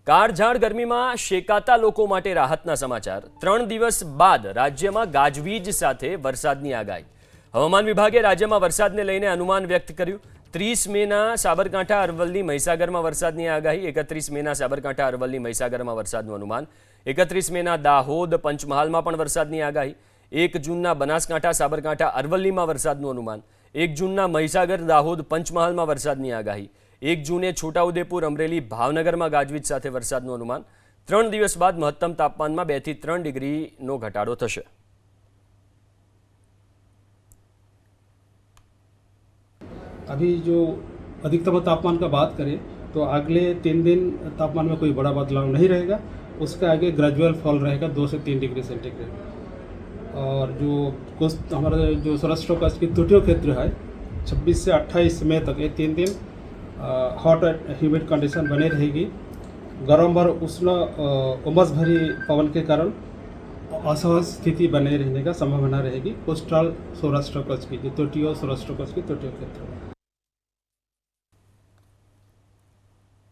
કાળઝાળ ગરમીમાં શેકાતા લોકો માટે રાહતના સમાચાર। 3 દિવસ બાદ રાજ્યમાં ગાજવીજ સાથે વરસાદની આગાહી। હવામાન વિભાગે રાજ્યમાં વરસાદને લઈને અનુમાન વ્યક્ત કર્યું। 30 મેના સાબરકાંઠા, અરવલ્લી, મહીસાગરમાં વરસાદની આગાહી। 31 મેના સાબરકાંઠા, અરવલ્લી, મહીસાગરમાં વરસાદનું અનુમાન। 31 મેના દાહોદ, પંચમહાલમાં પણ વરસાદની આગાહી। 1 જૂનના બનાસકાંઠા, સાબરકાંઠા, અરવલ્લીમાં વરસાદનું અનુમાન। 1 જૂનના મહીસાગર, દાહોદ, પંચમહાલમાં વરસાદની આગાહી। 1 જૂને છોટાઉદેપુર, અમરેલી, ભાવનગરમાં ગાજવીજ સાથે વરસાદનું અનુમાન। 3 દિવસ બાદ મહત્તમ તાપમાનમાં 2 થી 3 ડિગ્રીનો ઘટાડો થશે। अभी जो अधिकतम तापमान का बात करें तो अगले 3 दिन तापमान में कोई बड़ा बदलाव नहीं रहेगा। उसके आगे ग्रेजुअल फॉल रहेगा 2 से 3 डिग्री सेंटीग्रेड। और जो कुछ हमारा जो सौराष्ट्र का इसकी तटीय क्षेत्र है 26 से 28 मई तक ये 3 दिन हॉट एंड ह्यूमिड कंडीशन बने रहेगी। गर्म और उष्ण उमस भरी पवन के कारण असहज स्थिति बने रहने का संभावना रहेगी कोस्टल सौराष्ट्र कच्छ की, जो तटीय सौराष्ट्र कच्छ की तटीय क्षेत्र है।